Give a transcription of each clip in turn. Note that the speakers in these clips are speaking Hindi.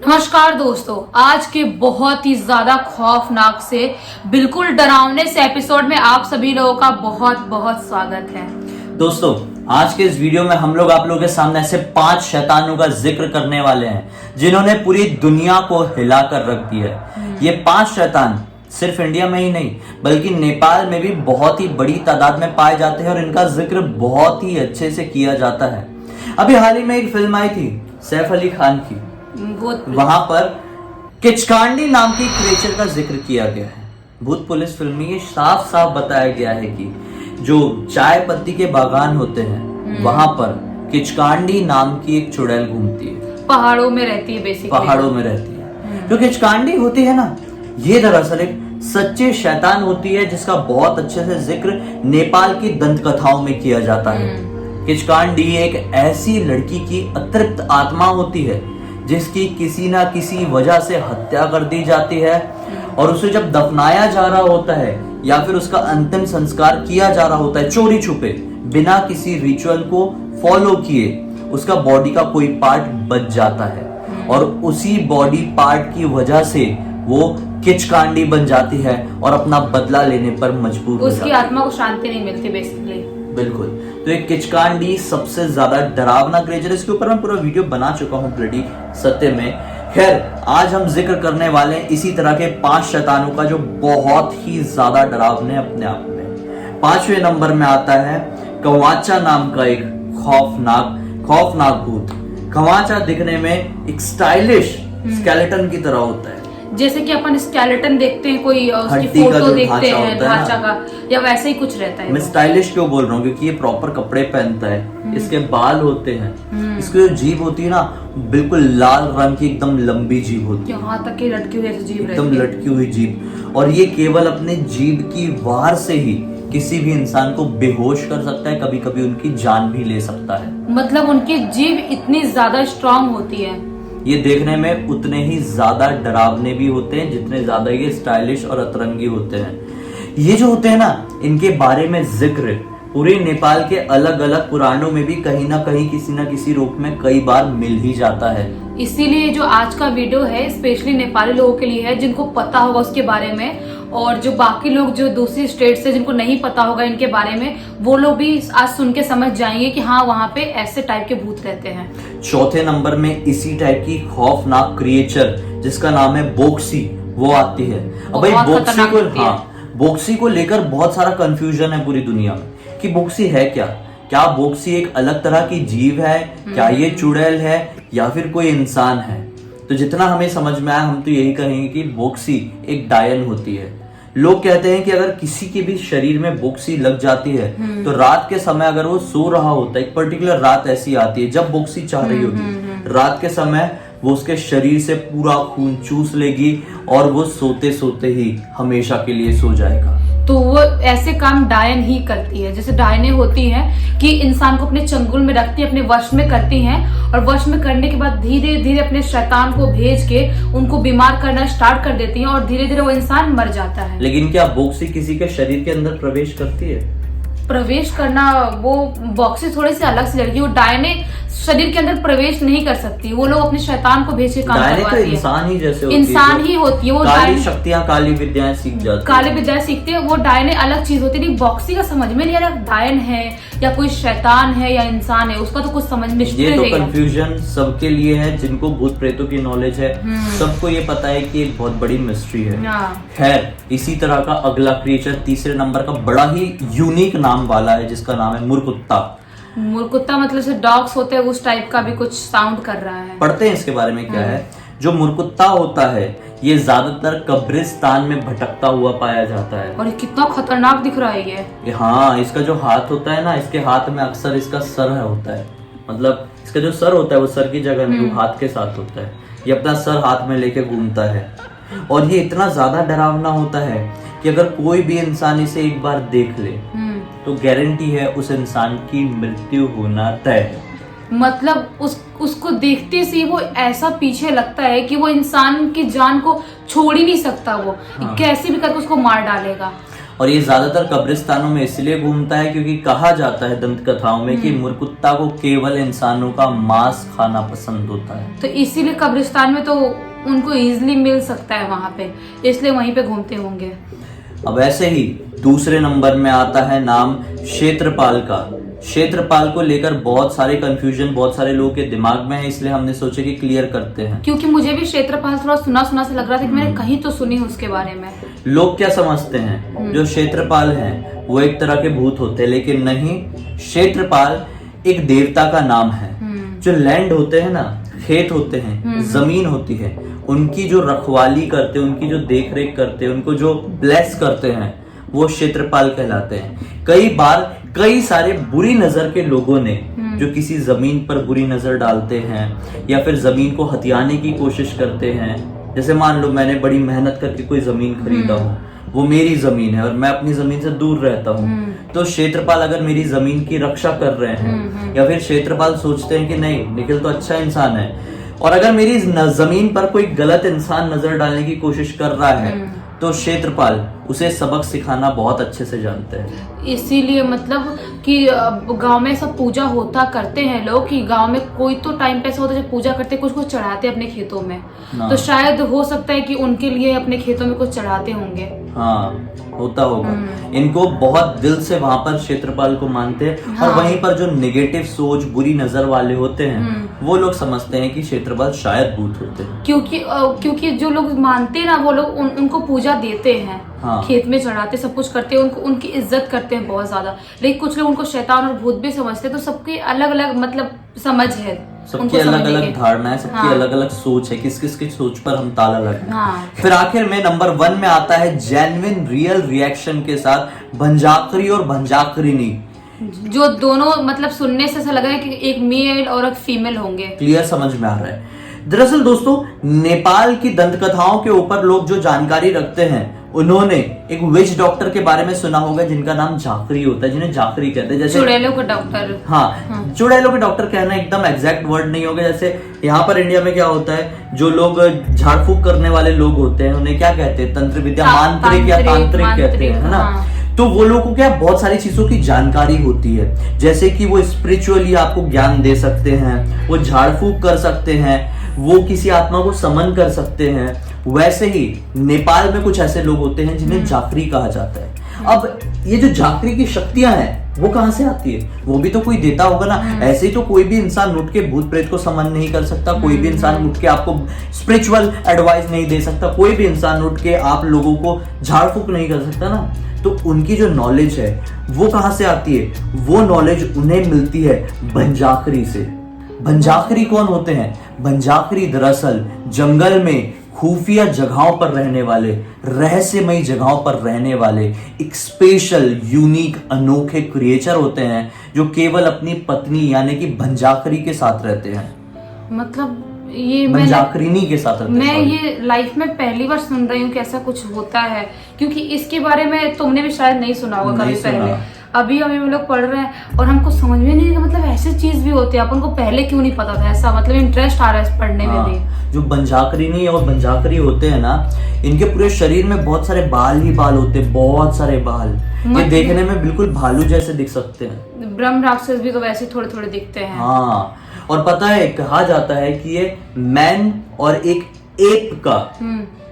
नमस्कार दोस्तों, आज के बहुत ही ज्यादा खौफनाक से बिल्कुल डरावने से एपिसोड में आप सभी लोगों का बहुत बहुत स्वागत है। दोस्तों, आज के इस वीडियो में हम लोग आप लोगों के सामने ऐसे 5 शैतानों का जिक्र करने वाले हैं जिन्होंने पूरी दुनिया को हिला कर रख दिया है। ये 5 शैतान सिर्फ इंडिया में ही नहीं बल्कि नेपाल में भी बहुत ही बड़ी तादाद में पाए जाते हैं और इनका जिक्र बहुत ही अच्छे से किया जाता है। अभी हाल ही में एक फिल्म आई थी सैफ अली खान की, वहां पर किचकांडी नाम की क्रिएचर का जिक्र किया गया है। भूत पुलिस फिल्म में ये साफ साफ बताया गया है कि जो चाय पत्ती के बागान होते हैं वहां पर किचकांडी नाम की एक चुड़ैल घूमती है, पहाड़ों में रहती है। बेसिकली पहाड़ों में रहती है। जो किचकांडी होती है ना, ये दरअसल एक सच्चे शैतान होती है जिसका बहुत अच्छे से जिक्र नेपाल की दंत कथाओं में किया जाता है। किचकांडी एक ऐसी लड़की की अतृप्त आत्मा होती है जिसकी किसी ना किसी वजह से हत्या कर दी जाती है और उसे जब दफनाया जा रहा होता है या फिर उसका अंतिम संस्कार किया जा रहा होता है चोरी छुपे बिना किसी रिचुअल को फॉलो किए, उसका बॉडी का कोई पार्ट बच जाता है और उसी बॉडी पार्ट की वजह से वो किचकांडी बन जाती है और अपना बदला लेने पर मजबूर हो जाती है। उसकी आत्मा को शांति नहीं मिलती बेसिकली। बिल्कुल। तो एक किचकांडी सबसे ज्यादा डरावना क्रिएचर, इसके ऊपर मैं पूरा वीडियो बना चुका हूँ ब्लडी सत्य में। खैर, आज हम जिक्र करने वाले हैं इसी तरह के 5 शैतानों का जो बहुत ही ज्यादा डरावने अपने आप में। 5वें नंबर में आता है कवाचा नाम का एक खौफनाक भूत। कवाचा दिखने में एक स्टाइलिश स्केलेटन की तरह होता है, जैसे कि अपन स्केलेटन देखते हैं, कोई उसकी फोटो देखते हैं ढांचा का, या वैसे ही कुछ रहता है। मैं स्टाइलिश क्यों बोल रहा हूँ क्योंकि ये प्रॉपर कपड़े पहनता है, इसके बाल होते हैं, इसकी जो जीभ होती है ना बिल्कुल लाल रंग की एकदम लंबी जीभ होती है, यहाँ तक की लटकी हुई जीभ, एकदम लटकी हुई जीभ। और ये केवल अपने जीभ की वार से ही किसी भी इंसान को बेहोश कर सकता है, कभी कभी उनकी जान भी ले सकता है। मतलब उनकी जीभ इतनी ज्यादा स्ट्रांग होती है। ये देखने में उतने ही ज्यादा डरावने भी होते हैं जितने ज्यादा ये स्टाइलिश और अतरंगी होते हैं। ये जो होते हैं ना, इनके बारे में जिक्र पूरे नेपाल के अलग अलग पुराणों में भी कहीं ना कहीं किसी ना किसी रूप में कई बार मिल ही जाता है। इसीलिए जो आज का वीडियो है स्पेशली नेपाली लोगों के लिए है जिनको पता होगा उसके बारे में, और जो बाकी लोग जो दूसरी स्टेट से जिनको नहीं पता होगा इनके बारे में, वो लोग भी आज सुन के समझ जाएंगे कि हाँ वहाँ पे ऐसे टाइप के भूत रहते हैं। 4थे नंबर में इसी टाइप की खौफनाक क्रिएचर जिसका नाम है बोक्सी, वो आती है। अब भाई बोक्सी को लेकर बहुत सारा कंफ्यूजन है पूरी दुनिया में कि बोक्सी है क्या बोक्सी एक अलग तरह की जीव है, क्या ये चुड़ैल है या फिर कोई इंसान है। तो जितना हमें समझ में आया हम तो यही कहेंगे कि बोक्सी एक डायन होती है। लोग कहते हैं कि अगर किसी के भी शरीर में बोक्सी लग जाती है तो रात के समय अगर वो सो रहा होता है, एक पर्टिकुलर रात ऐसी आती है जब बोक्सी चाह रही होगी, रात के समय वो उसके शरीर से पूरा खून चूस लेगी और वो सोते सोते ही हमेशा के लिए सो जाएगा। तो वो ऐसे काम डायन ही करती है। जैसे डायने होती हैं कि इंसान को अपने चंगुल में रखती है, अपने वश में करती हैं और वश में करने के बाद धीरे धीरे अपने शैतान को भेज के उनको बीमार करना स्टार्ट कर देती हैं और धीरे धीरे वो इंसान मर जाता है। लेकिन क्या बोक्सी किसी के शरीर के अंदर प्रवेश करती है? प्रवेश करना, वो बॉक्सी थोड़ी सी अलग सी लड़की, वो डायने शरीर के अंदर प्रवेश नहीं कर सकती। वो लोग अपने शैतान को भेज के काम करवाती है। इंसान ही जैसे होती इंसान ही होती है वो। काली शक्तियां, काली विद्याएं सीख जाती है, काली विद्याएं सीखते हैं। वो डायने अलग चीज होती है। बॉक्सी का समझ में नहीं आ रहा डायन है या कोई शैतान है या इंसान है, उसका तो कुछ समझ में ये तो कंफ्यूजन सबके लिए है जिनको भूत प्रेतों की नॉलेज है। सबको ये पता है कि एक बहुत बड़ी मिस्ट्री है। खैर, इसी तरह का अगला क्रिएचर 3रे नंबर का बड़ा ही यूनिक नाम वाला है जिसका नाम है मुरकुत्ता। मुरकुत्ता मतलब से डॉग्स होते हैं उस टाइप का भी कुछ साउंड कर रहा है। पढ़ते हैं इसके बारे में क्या है। जो मुरकुत्ता होता है ये ज्यादातर कब्रिस्तान में भटकता हुआ पाया जाता है। और ये कितना खतरनाक दिख रहा है ये। हाँ, इसका जो हाथ होता है ना, इसके हाथ में अक्सर इसका सर होता है। मतलब इसका जो सर होता है वो सर की जगह नहीं, हाथ के साथ होता है। ये अपना सर हाथ में लेके घूमता है और ये इतना ज्यादा डरावना होता है कि अगर कोई भी इंसान इसे एक बार देख ले तो गारंटी है उस इंसान की मृत्यु होना तय है। मतलब उसको देखते से वो ऐसा पीछे लगता है कि वो इंसान की जान को छोड़ ही नहीं सकता। वो कैसे भी करके उसको मार डालेगा। और ये ज्यादातर कब्रिस्तानों में इसलिए घूमता है क्योंकि कहा जाता है दंत कथाओं में कि मुरकुत्ता को केवल इंसानों का मांस खाना पसंद होता है। तो इसीलिए कब्रिस्तान में तो उनको इजीली मिल सकता है वहां पे, इसलिए वहीं पे घूमते होंगे। अब ऐसे ही दूसरे नंबर में आता है नाम क्षेत्रपाल का। क्षेत्रपाल को लेकर बहुत सारे कंफ्यूजन बहुत सारे लोगों के दिमाग में है, इसलिए हमने सोचा कि क्लियर करते हैं। क्योंकि मुझे भी क्षेत्रपाल थोड़ा सुना सुना से लग रहा था कि मैंने कहीं तो सुनी उसके बारे में। लोग क्या समझते हैं जो क्षेत्रपाल हैं वो एक तरह के भूत होते हैं, लेकिन नहीं। क्षेत्रपाल एक देवता का नाम है। जो लैंड होते हैं ना, खेत होते हैं, जमीन होती है, उनकी जो रखवाली करते हैं, उनकी जो देख रेख करते हैं, उनको जो ब्लेस करते हैं, वो क्षेत्रपाल कहलाते हैं। कई बार कई सारे बुरी नजर के लोगों ने जो किसी जमीन पर बुरी नजर डालते हैं या फिर जमीन को हथियाने की कोशिश करते हैं, जैसे मान लो मैंने बड़ी मेहनत करके कोई जमीन खरीदा हो, वो मेरी जमीन है और मैं अपनी जमीन से दूर रहता हूँ, तो क्षेत्रपाल अगर मेरी जमीन की रक्षा कर रहे हैं या फिर क्षेत्रपाल सोचते हैं कि नहीं निखिल तो अच्छा इंसान है, और अगर मेरी जमीन पर कोई गलत इंसान नजर डालने की कोशिश कर रहा है तो क्षेत्रपाल उसे सबक सिखाना बहुत अच्छे से जानते हैं। इसीलिए मतलब कि गांव में सब पूजा होता करते हैं लोग, कि गांव में कोई तो टाइम पे ऐसा होता है जब पूजा करते कुछ कुछ चढ़ाते अपने खेतों में, तो शायद हो सकता है कि उनके लिए अपने खेतों में कुछ चढ़ाते होंगे। हाँ होता होगा। इनको बहुत दिल से वहां पर क्षेत्रपाल को मानते हैं। और वहीं पर जो नेगेटिव सोच बुरी नजर वाले होते हैं वो लोग समझते हैं कि क्षेत्रपाल शायद भूत होते हैं, क्योंकि जो लोग मानते हैं ना वो लोग उनको पूजा देते हैं। हाँ। खेत में चढ़ाते सब कुछ करते हैं, उनको उनकी इज्जत करते हैं बहुत ज्यादा। लेकिन कुछ लोग उनको शैतान और भूत भी समझते हैं, तो सबकी अलग अलग मतलब समझ है, सबकी अलग अलग धारणा है, सबकी अलग अलग सोच है, किस किस की सोच पर हम ताला लगाएं। हाँ। फिर आखिर में नंबर 1 में आता है जेन्युइन रियल रिएक्शन के साथ भंजाकरी और भंजाकरिनी, जो दोनों मतलब सुनने से ऐसा लगा है कि एक मेल और एक फीमेल होंगे। क्लियर समझ में आ रहा है। दरअसल दोस्तों नेपाल की दंत कथाओं के ऊपर लोग जो जानकारी रखते हैं, उन्होंने एक विच डॉक्टर के बारे में सुना होगा जिनका नाम झाकरी होता है, जिन्हें झाकरी कहते हैं। जैसे चुड़ैलों का डॉक्टर। हाँ, चुड़ैलों के डॉक्टर कहना एकदम एग्जैक्ट वर्ड नहीं होगा। जैसे यहाँ पर इंडिया में क्या होता है, जो लोग झाड़ फूक करने वाले लोग होते हैं उन्हें क्या कहते हैं, तंत्र विद्या मांत्रिक या तांत्रिक कहते हैं, है ना। तो वो लोगों को क्या बहुत सारी चीजों की जानकारी होती है, जैसे कि वो स्पिरिचुअली आपको ज्ञान दे सकते हैं, वो झाड़ फूक कर सकते हैं, वो किसी आत्मा को समन कर सकते हैं। वैसे ही नेपाल में कुछ ऐसे लोग होते हैं जिन्हें झाकरी कहा जाता है। अब ये जो झाकरी की शक्तियां हैं वो कहां से आती है, वो भी तो कोई देता होगा ना। ऐसे ही तो कोई भी इंसान उठ के भूत प्रेत को समन नहीं कर सकता, कोई भी इंसान उठ के आपको स्पिरिचुअल एडवाइस नहीं दे सकता, कोई भी इंसान उठ के आप लोगों को झाड़ फूक नहीं कर सकता ना। तो उनकी जो नॉलेज है वो कहां से आती है, वो नॉलेज उन्हें मिलती है भंजाकरी से। भंजाकरी कौन होते हैं? भंजाकरी दरअसल जंगल में खुफिया जगहों पर रहने वाले, रहस्यमयी जगहों पर रहने वाले एक स्पेशल यूनिक अनोखे क्रिएचर होते हैं जो केवल अपनी पत्नी यानी कि भंजाकरी के साथ रहते हैं। मतलब ये भंजाकरिनी के साथ रहते हैं। मैं ये लाइफ में पहली बार सुन रही हूँ कि ऐसा कुछ होता है, क्योंकि इसके बारे में तुमने भी शायद नहीं सुना होगा कभी पहले। अभी हम लोग पढ़ रहे हैं और हमको समझ में नहीं, मतलब ऐसी चीज भी होती है, अपन को पहले क्यों नहीं पता था ऐसा, मतलब इंटरेस्ट आ रहा है पढ़ने में भी। जो भंजाकरिनी और भंजाकरी होते हैं ना, इनके पूरे शरीर में बहुत सारे बाल ही बाल होते हैं, बहुत सारे बाल। ये देखने में बिल्कुल भालू जैसे दिख सकते हैं। ब्रह्म राक्षस भी तो वैसे थोड़े थोड़े दिखते हैं। हाँ, और पता है कहा जाता है कि ये मैन और एक एप का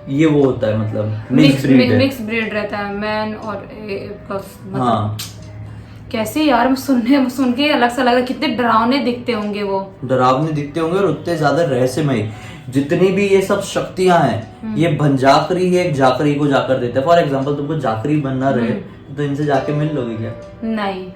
ये वो होता है, मतलब मिक्स ब्रीड रहता है मैन और एप का। मतलब हाँ। कैसे यार, सुन के अलग सा लग रहा है, कितने डरावने दिखते होंगे वो। डरावने दिखते होंगे और उतने ज्यादा रहस्यमय। जितनी भी ये सब शक्तियां हैं ये भंजाकरी ही एक जाकरी को जाकर देते हैं। फॉर एग्जाम्पल तुमको जाकरी बनना रहे तो इनसे जाके मिल लोगे क्या? नहीं।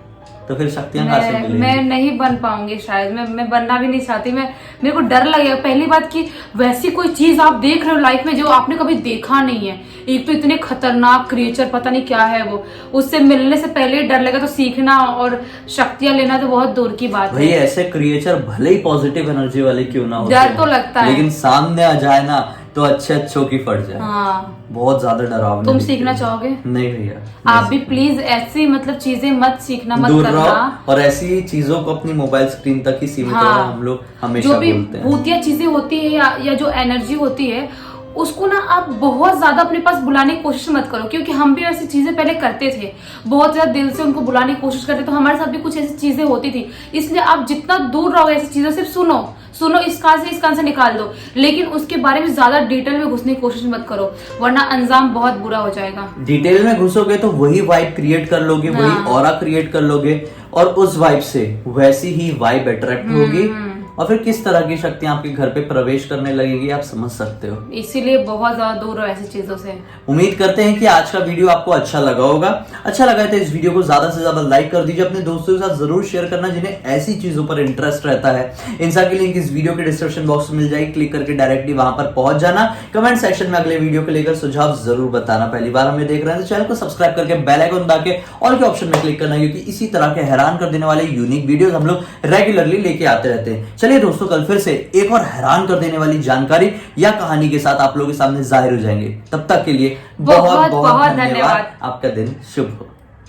तो फिर शक्तियां कहां से मिलेंगी? मैं नहीं बन पाऊंगी शायद, मैं बनना भी नहीं चाहती। मेरे को डर लगेगा। पहली बात कि वैसी कोई चीज आप देख रहे हो लाइफ में जो आपने कभी देखा नहीं है, एक तो इतने खतरनाक क्रिएचर, पता नहीं क्या है वो, उससे मिलने से पहले डर लगा, तो सीखना और शक्तियां लेना तो बहुत दूर की बात है। ऐसे क्रिएचर भले ही पॉजिटिव एनर्जी वाले क्यों ना हो, डर तो लगता है, लेकिन सामने आ जाए ना तो अच्छों की फट जाए। हाँ। बहुत ज्यादा डरावना। तुम सीखना चाहोगे? नहीं भैया, आप भी प्लीज ऐसी मतलब चीजें मत सीखना, मत करना। और ऐसी चीजों को अपनी मोबाइल स्क्रीन तक ही सीमित रखना। हम लोग हमेशा बोलते हैं जो भी भूतिया चीजें होती है या जो एनर्जी होती है उसको ना आप बहुत ज्यादा अपने पास बुलाने की कोशिश मत करो, क्योंकि हम भी ऐसी चीजें पहले करते थे, बहुत ज्यादा दिल से उनको बुलाने की कोशिश करते, तो हमारे साथ भी कुछ ऐसी चीजें होती थी। इसलिए आप जितना दूर रहोगे ऐसी चीजों से, सुनो इस कान से निकाल दो, लेकिन उसके बारे में ज्यादा डिटेल में घुसने की कोशिश मत करो, वरना अंजाम बहुत बुरा हो जाएगा। डिटेल में घुसोगे तो वही वाइब क्रिएट कर लोगे, वही ऑरा क्रिएट कर लोगे, और उस वाइब से वैसी ही वाइब अट्रैक्ट होगी, और फिर किस तरह की शक्तियां आपके घर पे प्रवेश करने लगेगी आप समझ सकते हो। इसीलिए बहुत ज्यादा दूर रहो ऐसी चीजों से। उम्मीद करते हैं कि आज का वीडियो आपको अच्छा लगा होगा। अच्छा लगा तो इस वीडियो को ज्यादा से ज्यादा लाइक कर दीजिए, अपने दोस्तों के साथ जरूर शेयर करना जिन्हें ऐसी चीजों पर इंटरेस्ट रहता है। इंस्टा की लिंक इस वीडियो के डिस्क्रिप्शन बॉक्स में मिल जाएगी, क्लिक करके डायरेक्टली वहां पर पहुंच जाना। कमेंट सेक्शन में अगले वीडियो को लेकर सुझाव जरूर बताना। पहली बार हमें देख रहे हैं तो चैनल को सब्सक्राइब करके बेल आइकन दबा के ऑल के ऑप्शन में क्लिक करना, क्योंकि इसी तरह के हैरान कर देने वाले यूनिक वीडियोस हम लोग रेगुलरली लेके आते रहते हैं। चलिए दोस्तों, कल फिर से एक और हैरान कर देने वाली जानकारी या कहानी के साथ आप लोगों के सामने जाहिर हो जाएंगे। तब तक के लिए बहुत बहुत धन्यवाद। आपका दिन शुभ हो।